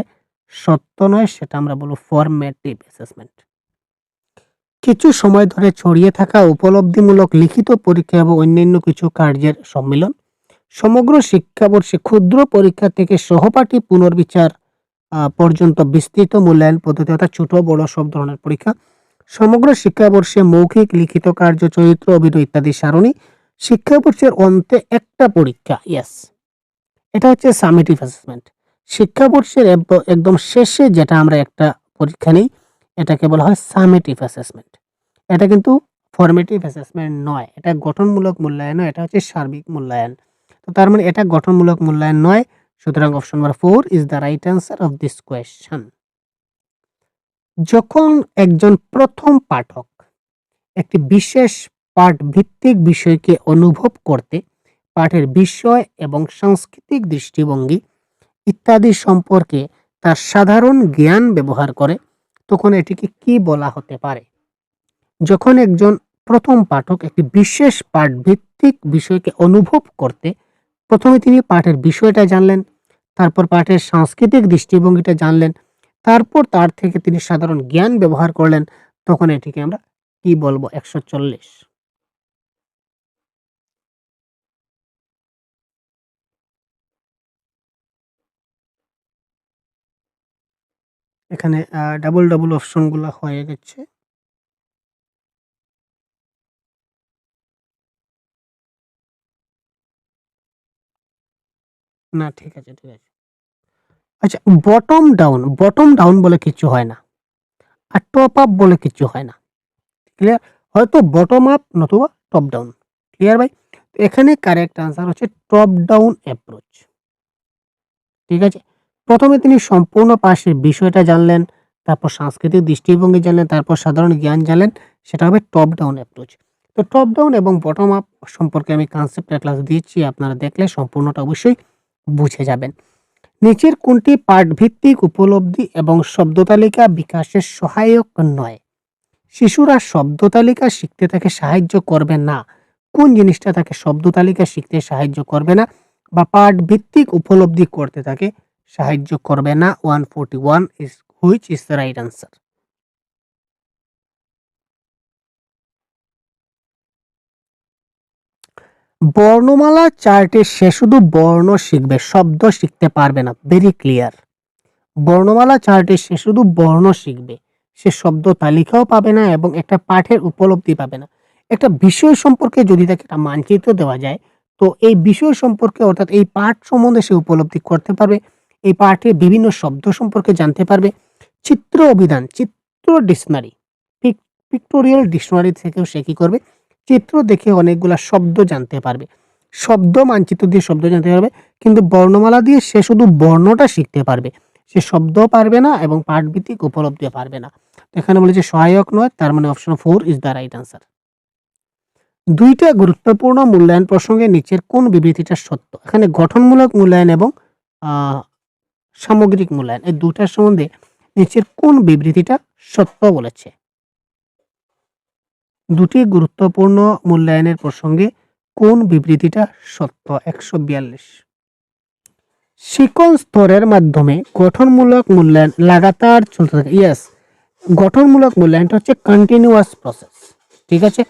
সত্য নয় সেটা আমরা বলবো ফরমেটিভ অ্যাসেসমেন্ট। কিছু সময় ধরে ছড়িয়ে থাকা উপলব্ধিমূলক লিখিত পরীক্ষা এবং অন্যান্য কিছু কার্যের সম্মিলন। সমগ্র শিক্ষাবর্ষে ক্ষুদ্র পরীক্ষা থেকে সহপাঠী পুনর্বিচার পর্যন্ত বিস্তৃত মূল্যায়ন পদ্ধতি অর্থাৎ ছোট বড় সব ধরনের পরীক্ষা। সমগ্র শিক্ষাবর্ষে মৌখিক লিখিত কার্য চরিত্র অভিনয় ইত্যাদি সারণী। শিক্ষাবর্ষের অন্তে একটা পরীক্ষা, ইয়েস, এটা হচ্ছে সামেটিভ অ্যাসেসমেন্ট। শিক্ষাবর্ষের একদম শেষে যেটা আমরা একটা পরীক্ষা নিই এটাকে বলা হয় সামেটিভ অ্যাসেসমেন্ট। এটা কিন্তু ফরমেটিভ অ্যাসেসমেন্ট নয়, এটা গঠনমূলক মূল্যায়ন নয়, এটা হচ্ছে সার্বিক মূল্যায়ন। তো তার মানে এটা গঠনমূলক মূল্যায়ন নয়। সুতরাং option number 4 is the right answer of this question. যখন একজন প্রথম পাঠক একটি বিশেষ পাঠ ভিত্তিক বিষয়কে অনুভব করতে পাঠের বিষয় এবং সাংস্কৃতিক দৃষ্টিভঙ্গি ইত্যাদি সম্পর্কে তার সাধারণ জ্ঞান ব্যবহার করে তখন এটিকে কি বলা হতে পারে? যখন একজন প্রথম পাঠক একটি বিশেষ পাঠ ভিত্তিক বিষয়কে অনুভব করতে প্রথমে তিনি পাঠের বিষয়টা জানলেন, তারপর পাঠের সাংস্কৃতিক দৃষ্টিভঙ্গিটা জানলেন, তারপর তার থেকে তিনি সাধারণ জ্ঞান ব্যবহার করলেন, তখন এটিকে আমরা কি বলবো? 140। এখানে ডাবল অপশনগুলা হয়ে গেছে। না, ঠিক আছে, ঠিক আছে। আচ্ছা, বটম ডাউন বলে কিছু হয় না। আর টপ আপ বলে কিছু হয় না। ক্লিয়ার? হয়তো বটম আপ নতুবা টপ ডাউন। ক্লিয়ার ভাই? তো এখানে কারেক্ট আনসার হচ্ছে টপ ডাউন অ্যাপ্রোচ। ঠিক আছে? প্রথমে তিনি সম্পূর্ণ পাঠের বিষয়টা জানলেন, তারপর সাংস্কৃতিক দৃষ্টিভঙ্গি জানলেন, তারপর সাধারণ জ্ঞান জানলেন। সেটা হবে টপ ডাউন অ্যাপ্রোচ। তো টপ ডাউন এবং বটম আপ সম্পর্কে আমি কনসেপ্টের ক্লাস দিয়েছি। আপনারা দেখলে সম্পূর্ণটা অবশ্যই বুঝে যাবেন। নিচের কোনটি পাঠভিত্তিক উপলব্ধি এবং শব্দতালিকা বিকাশের সহায়ক নয়? শিশুরা শব্দতালিকা শিখতে তাকে সাহায্য করবে না। কোন জিনিসটা তাকে শব্দতালিকা শিখতে সাহায্য করবে না বা পাঠভিত্তিক উপলব্ধি করতে তাকে সাহায্য করবে না? 141 is which is the right answer? বর্ণমালা চার্টে সে শুধু বর্ণ শিখবে, শব্দ শিখতে পারবে না। Very clear. বর্ণমালা চার্টে সে শুধু বর্ণ শিখবে, সে শব্দ তালিকাও পাবে না এবং একটা পাঠের উপলব্ধি পাবে না। একটা বিষয় সম্পর্কে যদি তাকে একটা মানচিত্র দেওয়া যায়, তো এই বিষয় সম্পর্কে অর্থাৎ এই পাঠ সম্বন্ধে সে উপলব্ধি করতে পারবে, এই পাঠে বিভিন্ন শব্দ সম্পর্কে জানতে পারবে। চিত্র অভিধান, চিত্র ডিকশনারি, পিক্টোরিয়াল ডিকশনারি থেকেও সে কি করবে? চিত্র দেখে অনেকগুলা শব্দ জানতে পারবে। শব্দ মানচিত্র দিয়ে শব্দ জানতে পারবে, কিন্তু বর্ণমালা দিয়ে সে শুধু বর্ণটা শিখতে পারবে, সে শব্দ পারবে না এবং পাঠভিত্তিক উপলব্ধি পারবে না। তো এখানে বলেছে সহায়ক নয়, তার মানে option 4 is the right answer. দুইটা গুরুত্বপূর্ণ মূল্যায়ন প্রসঙ্গে নিচের কোন বিবৃতিটা সত্য? এখানে গঠনমূলক মূল্যায়ন এবং সামগ্রিক মূল্যায়ন, এই দুটার সম্বন্ধে নিচের কোন বিবৃতিটা সত্য বলেছে? দুটি গুরুত্বপূর্ণ মূল্যায়নের প্রসঙ্গে কোন বিবৃতিটা সত্য? 142। শিকল স্তরের মাধ্যমে গঠনমূলক মূল্যায়ন লাগাতার চলতে থাকে। ইয়েস, গঠনমূলক মূল্যায়নটা হচ্ছে কন্টিনিউয়াস প্রসেস। ঠিক আছে?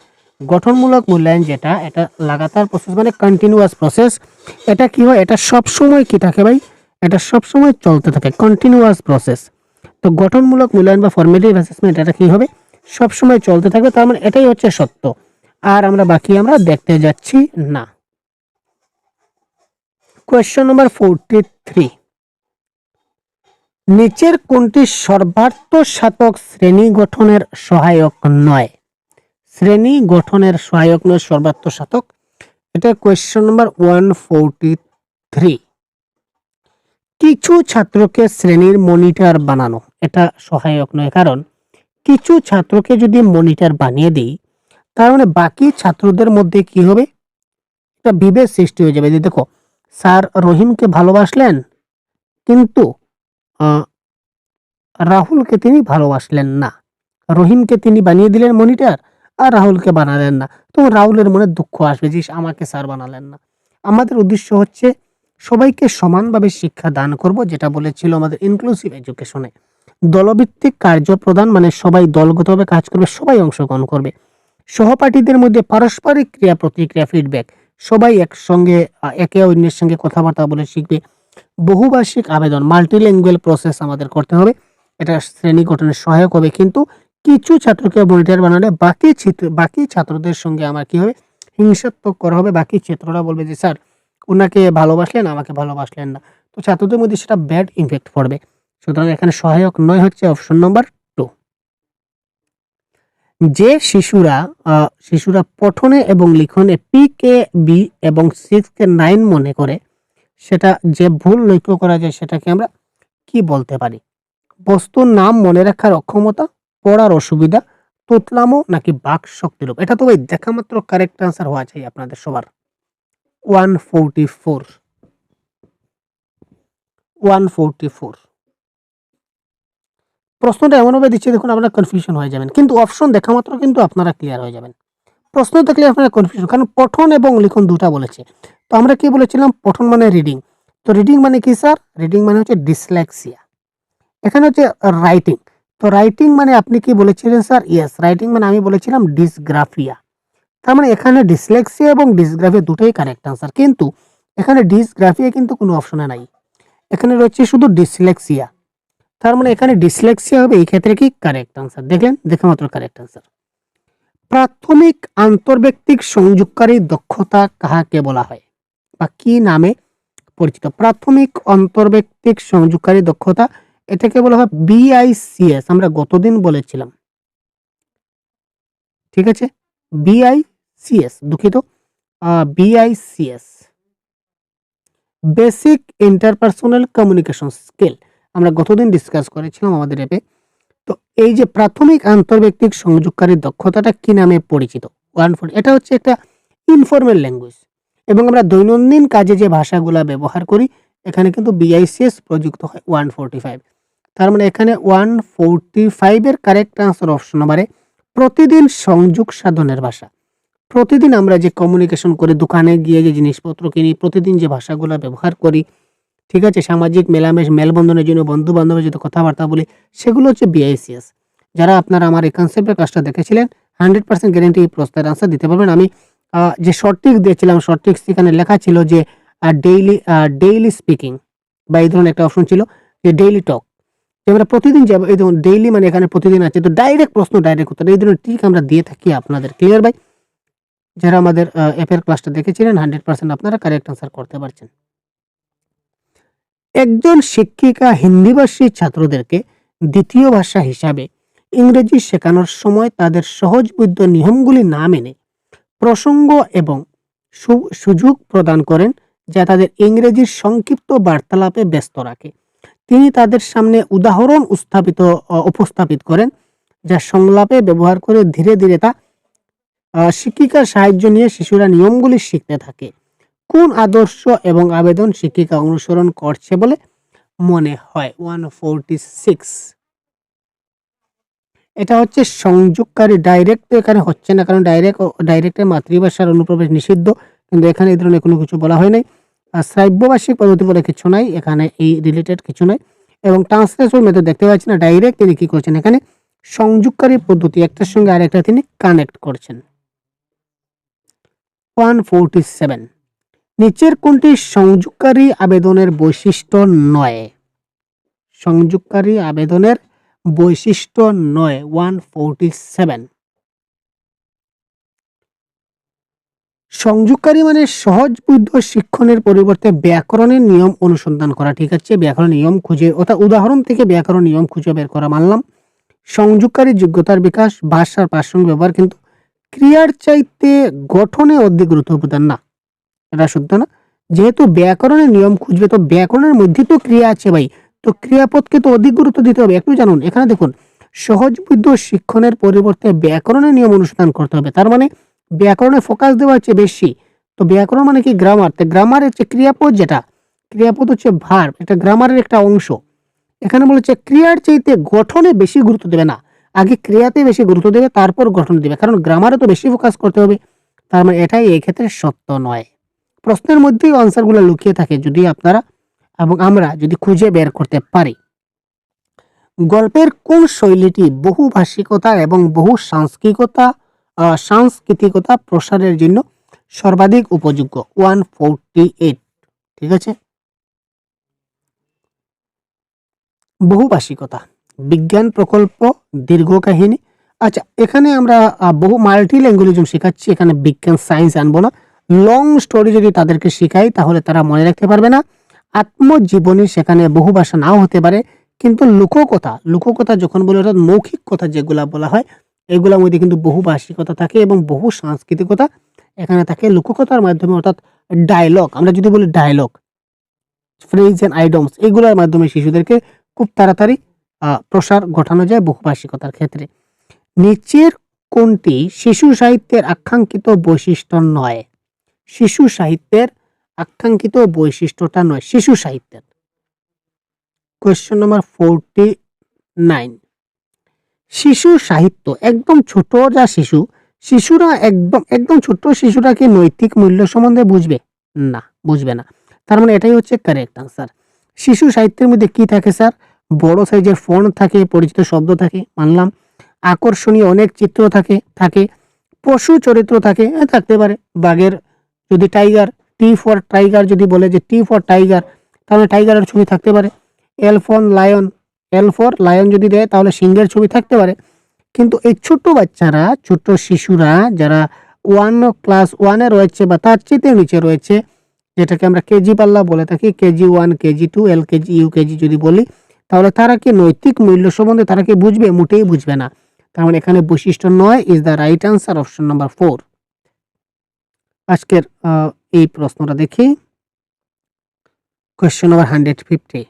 গঠনমূলক মূল্যায়ন যেটা, এটা লাগাতার প্রসেস মানে কন্টিনিউয়াস প্রসেস। এটা কি হয়? এটা সবসময় কি থাকে ভাই? এটা সবসময় চলতে থাকে, কন্টিনিউয়াস প্রসেস। তো গঠনমূলক মূল্যায়ন বা ফর্মেটিভ অ্যাসেসমেন্ট এটা কি হবে? সবসময় চলতে থাকবে, তার মানে এটাই হচ্ছে সত্য। আর আমরা দেখতে যাচ্ছি না। কোয়েশ্চন নাম্বার 43, নিচের কোনটি সর্বার্থ সাধক শ্রেণী গঠনের সহায়ক নয়? শ্রেণী গঠনের সহায়ক নয় সর্বার্থ সাধক। এটা কোয়েশ্চন নাম্বার 143। কিছু ছাত্রকে শ্রেণীর মনিটর বানানো, এটা সহায়ক নয়, কারণ কিছু ছাত্রকে যদি মনিটর বানিয়ে দিই, তার মানে বাকি ছাত্রদের মধ্যে কি হবে? একটা বিভেদ সৃষ্টি হয়ে যাবে। যে দেখো, স্যার রহিমকে ভালোবাসলেন, কিন্তু রাহুলকে তিনি ভালোবাসলেন না। রহিমকে তিনি বানিয়ে দিলেন মনিটর, আর রাহুলকে বানালেন না। তো রাহুলের মনে দুঃখ আসবে যে আমাকে স্যার বানালেন না। আমাদের উদ্দেশ্য হচ্ছে সবাইকে সমানভাবে শিক্ষা দান করব, যেটা বলেছিল আমাদের ইনক্লুসিভ এডুকেশনে। দলভিত্তিক কার্য প্রদান মানে সবাই দলগতভাবে কাজ করবে, সবাই অংশগ্রহণ করবে। সহপাঠীদের মধ্যে পারস্পরিক ক্রিয়া প্রতিক্রিয়া ফিডব্যাক, সবাই একসঙ্গে একে অন্যের সঙ্গে কথাবার্তা বলে শিখবে। বহুভাষিক আবেদন, মাল্টিল্যাঙ্গুয়াল প্রসেস আমাদের করতে হবে, এটা শ্রেণী গঠনের সহায়ক হবে। কিন্তু কিছু ছাত্রকে মনিটর বানালে বাকি ছাত্রদের সঙ্গে আমার কি হবে? হিংসাত্মক করা হবে। বাকি ছাত্ররা বলবে যে স্যার ওনাকে ভালোবাসলেন, আমাকে ভালোবাসলেন না। তো ছাত্রদের মধ্যে সেটা ব্যাড ইমপ্যাক্ট পড়বে। সুতরাং এখানে সহায়ক নয় হচ্ছে অপশন নাম্বার 2। যে শিশুরা পঠনে এবং লিখনে PK-B এবং 6-9 মনে করে, সেটা যে ভুল লক্ষ্য করা যায় সেটাকে আমরা কি বলতে পারি? বস্তুর নাম মনে রাখার অক্ষমতা, পড়ার অসুবিধা, তোতলামো নাকি বাক শক্তির রূপ? এটা তো ভাই দেখা মাত্র কারেক্ট আনসার হওয়া চাই আপনাদের সবার। 144। প্রশ্নটা এমনভাবে দিচ্ছে দেখুন, আপনারা কনফিউশন হয়ে যাবেন, কিন্তু অপশন দেখা মাত্র কিন্তু আপনারা ক্লিয়ার হয়ে যাবেন। প্রশ্ন দেখলে আপনার কনফিউশন, কারণ পঠন এবং লিখন দুটা বলেছে। তো আমরা কি বলেছিলাম, পঠন মানে রিডিং। তো রিডিং মানে কি স্যার? রিডিং মানে হচ্ছে ডিসলেক্সিয়া। এখানে হচ্ছে রাইটিং। তো রাইটিং মানে আপনি কি বলেছিলেন স্যার? ইয়েস, রাইটিং মানে আমি বলেছিলাম ডিসগ্রাফিয়া। তার মানে এখানে ডিসলেক্সিয়া এবং ডিসগ্রাফিয়া দুটোই কারেক্ট আনসার, কিন্তু এখানে ডিসগ্রাফিয়া কিন্তু কোনো অপশনে নাই, এখানে রয়েছে শুধু ডিসলেক্সিয়া। তার মানে এখানে ডিসলেক্সিয়া হবে এই ক্ষেত্রে কি কারেক্ট আনসার। দেখলেন, দেখে মাত্র কারেক্ট আনসার। প্রাথমিক আন্তর্ব্যক্তিক সংযোগকারী দক্ষতা কাহাকে বলা হয় বা কি নামে পরিচিত? প্রাথমিক আন্তর্ব্যক্তিক সংযোগকারী দক্ষতা, এটাকে বলা হয় বিআইসিএস। আমরা গতদিন বলেছিলাম, ঠিক আছে, বিআইসিএস, দুঃখিত, বিআইসিএস, বেসিক ইন্টারপার্সোনাল কমিউনিকেশন স্কিল, আমরা গতদিন ডিসকাস করেছিলাম আমাদের অ্যাপে। তো এই যে প্রাথমিক আন্তর্ব্যক্তিক সংযোগকারী দক্ষতাটা কি নামে পরিচিত? 140, এটা হচ্ছে একটা ইনফর্মাল ল্যাঙ্গুয়েজ, এবং আমরা দৈনন্দিন কাজে যে ভাষাগুলো ব্যবহার করি এখানে কিন্তু বিআইসিএস প্রযুক্ত হয় 145। তার মানে এখানে 145 এর কারেক্ট আনসার অপশন নম্বরে প্রতিদিন সংযোগ সাধনের ভাষা। প্রতিদিন আমরা যে কমিউনিকেশন করি, দোকানে গিয়ে যে জিনিসপত্র কিনি, প্রতিদিন যে ভাষাগুলো ব্যবহার করি, ঠিক আছে, সামাজিক মেলবন্ধনের জন্য বন্ধু বান্ধবের সাথে কথাবার্তা বলি, সেগুলো হচ্ছে বিআইসিএস। যারা আপনারা আমার এই কনসেপ্টের কাজটা দেখেছিলেন 100% গ্যারেন্টি এই প্রশ্নের আনসার দিতে পারবেন। আমি যে শর্ট ট্রিক্স দিয়েছিলাম, শর্ট ট্রিক্স এখানে লেখা ছিল যে ডেইলি স্পিকিং, বা এই ধরনের একটা অপশন ছিল যে ডেইলি টক, যে আমরা প্রতিদিন যাবো, এই ধরুন ডেইলি মানে এখানে প্রতিদিন আছে, তো ডাইরেক্ট প্রশ্ন ডাইরেক্ট উত্তর, এই ধরনের ট্রিক আমরা দিয়ে থাকি আপনাদের। ক্লিয়ার ভাই? যারা আমাদের অ্যাপের ক্লাসটা দেখেছিলেন 100% আপনারা কারেক্ট আনসার করতে পারছেন। একজন শিক্ষিকা হিন্দিভাষী ছাত্রদেরকে দ্বিতীয় ভাষা হিসাবে ইংরেজি শেখানোর সময় তাদের সহজবোধ্য নিয়মগুলি না মেনে প্রসঙ্গ এবং সুযোগ প্রদান করেন, যা তাদের ইংরেজির সংক্ষিপ্ত বার্তালাপে ব্যস্ত রাখে। তিনি তাদের সামনে উদাহরণ উপস্থাপিত করেন, যা সংলাপে ব্যবহার করে ধীরে ধীরে তা শিক্ষিকার সাহায্য নিয়ে শিশুরা নিয়মগুলি শিখতে থাকে। কোন আদর্শ এবং আবেদন শিক্ষিকা অনুসরণ করছে বলে মনে হয়? 146, এটা হচ্ছে সংযোগকারী। ডাইরেক্ট তো এখানে হচ্ছে না, কারণ ডাইরেক্টের মাতৃভাষার অনুপ্রবেশ নিষিদ্ধ, কিন্তু এখানে এই ধরনের কোনো কিছু বলা হয় নাই। আর শ্রাব্যভাষিক পদ্ধতি বলে কিছু নাই এখানে, এই রিলেটেড কিছু নাই। এবং ট্রান্সলেশন মেথড দেখতে পাচ্ছি না, ডাইরেক্ট তিনি কি করছেন, এখানে সংযোগকারী পদ্ধতি একটার সঙ্গে আরেকটা তিনি কানেক্ট করছেন। 147, নিচের কোনটি সংযোগকারী আবেদনের বৈশিষ্ট্য নয়? সংযোগকারী আবেদনের বৈশিষ্ট্য নয়। 147, সংযোগকারী মানে সহজবোধ্য শিক্ষণের পরিবর্তে ব্যাকরণের নিয়ম অনুসন্ধান করা, ঠিক আছে, ব্যাকরণ নিয়ম খুঁজে, অর্থাৎ উদাহরণ থেকে ব্যাকরণ নিয়ম খুঁজে বের করা, মানলাম। সংযোগকারী যোগ্যতার বিকাশ, ভাষার প্রাসঙ্গিক ব্যবহার, কিন্তু ক্রিয়ার চাইতে গঠনে অধিক গুরুত্ব প্রদান না, এটা শুদ্ধ না। যেহেতু ব্যাকরণের নিয়ম খুঁজবে, তো ব্যাকরণের মধ্যে তো ক্রিয়া আছে ভাই, তো ক্রিয়াপদকে তো অধিক গুরুত্ব দিতে হবে। একটু জানুন, এখানে দেখুন, সহজবোধ্য শিক্ষণের পরিবর্তে ব্যাকরণের নিয়ম অনুসন্ধান করতে হবে, তার মানে ব্যাকরণে ফোকাস দেওয়া হচ্ছে বেশি। তো ব্যাকরণ মানে কি? গ্রামার। তো গ্রামারের হচ্ছে ক্রিয়াপদ, যেটা ক্রিয়াপদ হচ্ছে ভার্ব, এটা গ্রামারের একটা অংশ। এখানে বলেছে ক্রিয়ার চাইতে গঠনে বেশি গুরুত্ব দেবে না, আগে ক্রিয়াতে বেশি গুরুত্ব দেবে, তারপর গঠন দেবে, কারণ গ্রামারে তো বেশি ফোকাস করতে হবে। তার মানে এটাই এই ক্ষেত্রে সত্য নয়। প্রশ্নের মধ্যেই আনসারগুলো লুকিয়ে থাকে, যদি আপনারা এবং আমরা যদি খুঁজে বের করতে পারি। গল্পের কোন শৈলীটি বহুভাষিকতা এবং সাংস্কৃতিকতা প্রসারের জন্য সর্বাধিক উপযোগ্য? 148, ঠিক আছে, বহুভাষিকতা, বিজ্ঞান প্রকল্প, দীর্ঘ কাহিনী। আচ্ছা, এখানে আমরা বহু মাল্টি ল্যাঙ্গুয়েজম শেখাচ্ছি, এখানে বিজ্ঞান সায়েন্স আনবো না। লং স্টোরি যদি তাদেরকে শেখাই তাহলে তারা মনে রাখতে পারবে না। আত্মজীবনী, সেখানে বহু ভাষা নাও হতে পারে, কিন্তু লোককথা যখন বলে, অর্থাৎ মৌখিক কথা যেগুলা বলা হয়, এগুলোর মধ্যে কিন্তু বহুভাষিকতা থাকে এবং বহু সাংস্কৃতিকতা এখানে থাকে। লোককথার মাধ্যমে, অর্থাৎ ডায়লগ, আমরা যদি বলি ডায়লগ, ফ্রেজ এন্ড আইডমস, এগুলোর মাধ্যমে শিশুদেরকে খুব তাড়াতাড়ি প্রসার ঘটানো যায় বহুভাষিকতার ক্ষেত্রে। নিচের কোনটি শিশু সাহিত্যের আকাঙ্ক্ষিত বৈশিষ্ট্য নয়? শিশু সাহিত্যের আকাঙ্ক্ষিত বৈশিষ্ট্যটা নয় শিশু সাহিত্যের। কোয়েশ্চেন নম্বর 49, শিশু সাহিত্য, একদম ছোট যা শিশু, শিশুরা একদম একদম ছোট্ট শিশুরা কি নৈতিক মূল্য সম্বন্ধে বুঝবে? না, বুঝবে না। তার মানে এটাই হচ্ছে কারেক্ট আনসার। শিশু সাহিত্যের মধ্যে কি থাকে স্যার? বড় সাইজের ফন্ট থাকে, পরিচিত শব্দ থাকে, মানলাম। আকর্ষণীয় অনেক চিত্র থাকে। পশু চরিত্র থাকে, থাকতে পারে। বাঘের যদি টাইগার, টি ফর টাইগার যদি বলে যে টি ফর টাইগার, তাহলে টাইগারের ছবি থাকতে পারে। এল ফর লায়ন যদি দেয় তাহলে সিংহের ছবি থাকতে পারে। কিন্তু এই ছোট বাচ্চারা, ছোট শিশুরা যারা ক্লাস 1 এ রয়েছে বা তার চেয়ে নিচে রয়েছে, যেটাকে আমরা কেজি পাল্লা বলে থাকি, কেজি 1, কেজি 2, এলকেজি, ইউকেজি যদি বলি, তাহলে তারা কি নৈতিক মূল্য সম্বন্ধে তারা কি বুঝবে? মোটেই বুঝবে না। তার মানে এখানে বৈশিষ্ট্য 9 is the right answer, option number 4। আজকের এই প্রশ্নটা দেখি। Question number 150।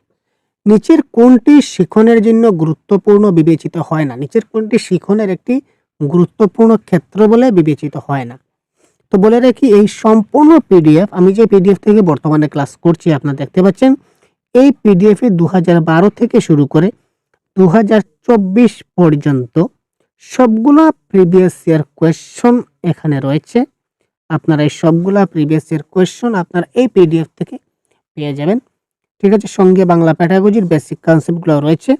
নিচের কোনটি শিখনের জন্য গুরুত্বপূর্ণ বিবেচিত হয় না? নিচের কোনটি শিখনের একটি গুরুত্বপূর্ণ ক্ষেত্র বলে বিবেচিত হয় না? তো বলে রাখি, এই সম্পূর্ণ পিডিএফ, আমি যে পিডিএফ থেকে বর্তমানে ক্লাস করছি আপনারা দেখতে পাচ্ছেন, এই পিডিএফে 2012 থেকে শুরু করে 2024 পর্যন্ত সবগুলা প্রিভিয়াস ইয়ার কোয়েশ্চন এখানে রয়েছে। আপনারা এই সবগুলা প্রিভিয়াস ইয়ার কোয়েশ্চন আপনারা এই পিডিএফ থেকে পেয়ে যাবেন। ঠিক আছে? সঙ্গে বাংলা প্যাডাগজির বেসিক কনসেপ্টগুলো রয়েছে।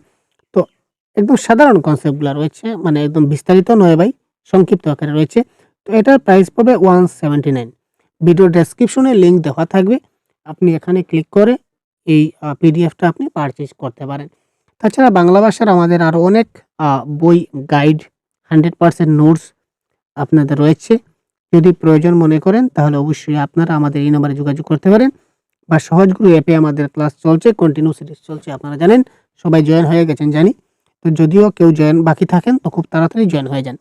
তো একদম সাধারণ কনসেপ্টগুলো রয়েছে, মানে একদম বিস্তারিত নয় ভাই, সংক্ষিপ্ত আকারে রয়েছে। তো এটার প্রাইস পড়বে 179। ভিডিও ডেসক্রিপশনে লিঙ্ক দেওয়া থাকবে, আপনি এখানে ক্লিক করে এই পিডিএফটা আপনি পারচেজ করতে পারেন। তাছাড়া বাংলা ভাষার আমাদের আরও অনেক বই, গাইড, 100% নোটস আপনাদের রয়েছে। যদি প্রয়োজন মনে করেন তাহলে অবশ্যই আপনারা আমাদের এই নম্বরে যোগাযোগ করতে পারেন, বা সহজগুরু অ্যাপে আমাদের ক্লাস চলছে, কন্টিনিউ সিরিজ চলছে, আপনারা জানেন, সবাই জয়েন হয়ে গেছেন জানি। তো যদিও কেউ জয়েন বাকি থাকেন তো খুব তাড়াতাড়ি জয়েন হয়ে যান।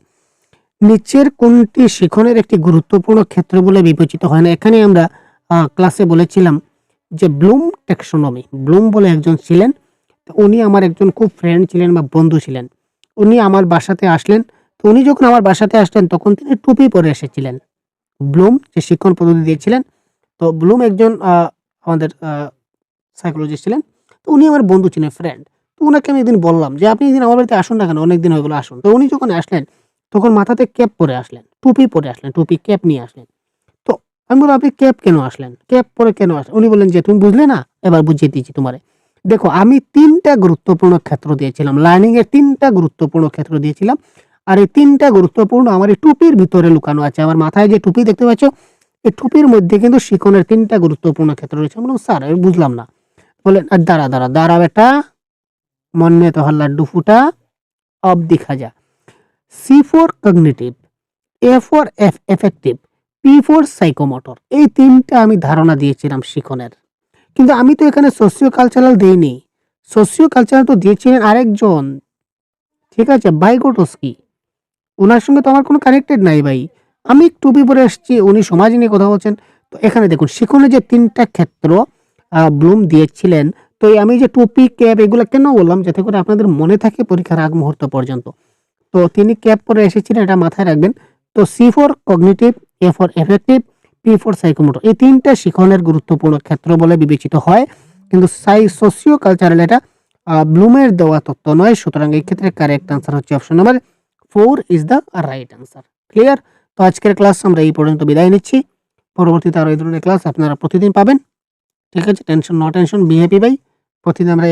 নিচের কোনটি শিখনের একটি গুরুত্বপূর্ণ ক্ষেত্র বলে বিবেচিত হয় না? এখানে আমরা ক্লাসে বলেছিলাম যে ব্লুম ট্যাক্সোনমি, ব্লুম বলে একজন ছিলেন। তো উনি আমার একজন খুব ফ্রেন্ড ছিলেন বা বন্ধু ছিলেন। উনি আমার বাসাতে আসলেন। তো উনি যখন আমার বাসাতে আসলেন তখন তিনি টুপি পরে এসেছিলেন। ব্লুম যে শিক্ষণ পদ্ধতি দিয়েছিলেন, তো ব্লুম একজন আমাদের সাইকোলজিস্ট ছিলেন। তো উনি আমার বন্ধু ছিলেন, ফ্রেন্ড। তো উনাকে আমি একদিন বললাম যে, "আপনি একদিন আমার বাড়িতে আসুন না কেন? অনেকদিন হয়ে গেল, আসুন।" তো উনি যখন আসলেন তখন মাথাতে ক্যাপ পরে আসলেন, টুপি পরে আসলেন, টুপি ক্যাপ নিয়ে আসলেন। তো আমি বললাম, "আপনি ক্যাপ কেন আসলেন? ক্যাপ পরে কেন আসলেন?" উনি বললেন যে, "তুমি বুঝলে না? এবার বুঝিয়ে দিচ্ছি তোমারে। দেখো, আমি ৩ টা গুরুত্বপূর্ণ ক্ষেত্র দিয়েছিলাম। লার্নিং এর ৩ টা গুরুত্বপূর্ণ ক্ষেত্র দিয়েছিলাম। আর এই ৩ টা গুরুত্বপূর্ণ আমার এই টুপির ভিতরে লুকানো আছে। আমার মাথায় যে টুপি দেখতে পাচ্ছ, এই টুপির মধ্যে কিন্তু শিখনের ৩ টা গুরুত্বপূর্ণ ক্ষেত্র রয়েছে।" আমি বললাম, "স্যার, আমি বুঝলাম না।" বললেন, দাঁড়া বেটা, মন में तो हर लड्डू फूटा, अब दिखा जा। C for cognitive, A for affective, P for psychomotor. এই ৩ টা আমি ধারণা দিয়েছিলাম শিখনের। কিন্তু আমি তো এখানে সোশিও কালচারাল দেইনি। সোশিও কালচারাল তো দিয়েছিলেন আরেকজন। ঠিক আছে? ভাইগোটস্কি। উনার সঙ্গে তো আমার কোনো কানেক্টেড নাই ভাই। আমি টুপি পরে এসেছি, উনি সমাজ নিয়ে কথা বলছেন। তো এখানে দেখুন শিখনের যে ৩ টা ক্ষেত্র ব্লুম দিয়েছিলেন। তো এই আমি যে টুপি, ক্যাপ এগুলা কেন বললাম? যাতে করে আপনাদের মনে থাকে পরীক্ষার আগ মুহূর্ত পর্যন্ত। তো তিনি ক্যাপ পরে এসেছিলেন, এটা মাথায় রাখবেন। তো C for cognitive, A for affective, P for psychomotor. এই ৩ টা শিখনের গুরুত্বপূর্ণ ক্ষেত্র বলে বিবেচিত হয়। কিন্তু সোশিও কালচারাল এটা ব্লুমের দেওয়া তত্ত্ব নয়। সুতরাং এই ক্ষেত্রে কারেক্ট আনসার হচ্ছে option number 4 is the right answer. Clear? তো আজকের ক্লাস আমরা এই পর্যন্ত বিদায় নিচ্ছি। পরবর্তীতে আরো এই ধরনের ক্লাস আপনারা প্রতিদিন পাবেন। ঠিক আছে? নো টেনশন, বি হ্যাপি ভাই। প্রতিদিন আমরা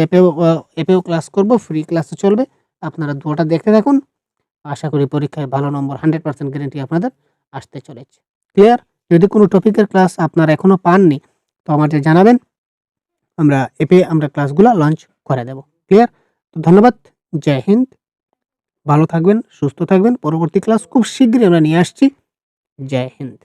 অ্যাপেও ক্লাস করব, ফ্রি ক্লাসও চলবে। আপনারা দুটোটা দেখতে থাকুন। আশা করি পরীক্ষায় ভালো নম্বর 100% গ্যারান্টি আপনাদের আসতে চলেছে। ক্লিয়ার? যদি কোনো টপিকের ক্লাস আপনারা এখনো পাননি তো আমাদের জানাবেন। আমরা অ্যাপে আমরা ক্লাসগুলা লঞ্চ করে দেব। ক্লিয়ার? তো ধন্যবাদ। জয় হিন্দ। ভালো থাকবেন, সুস্থ থাকবেন। পরবর্তী ক্লাস খুব শীঘ্রই আমরা নিয়ে আসছি। জয় হিন্দ।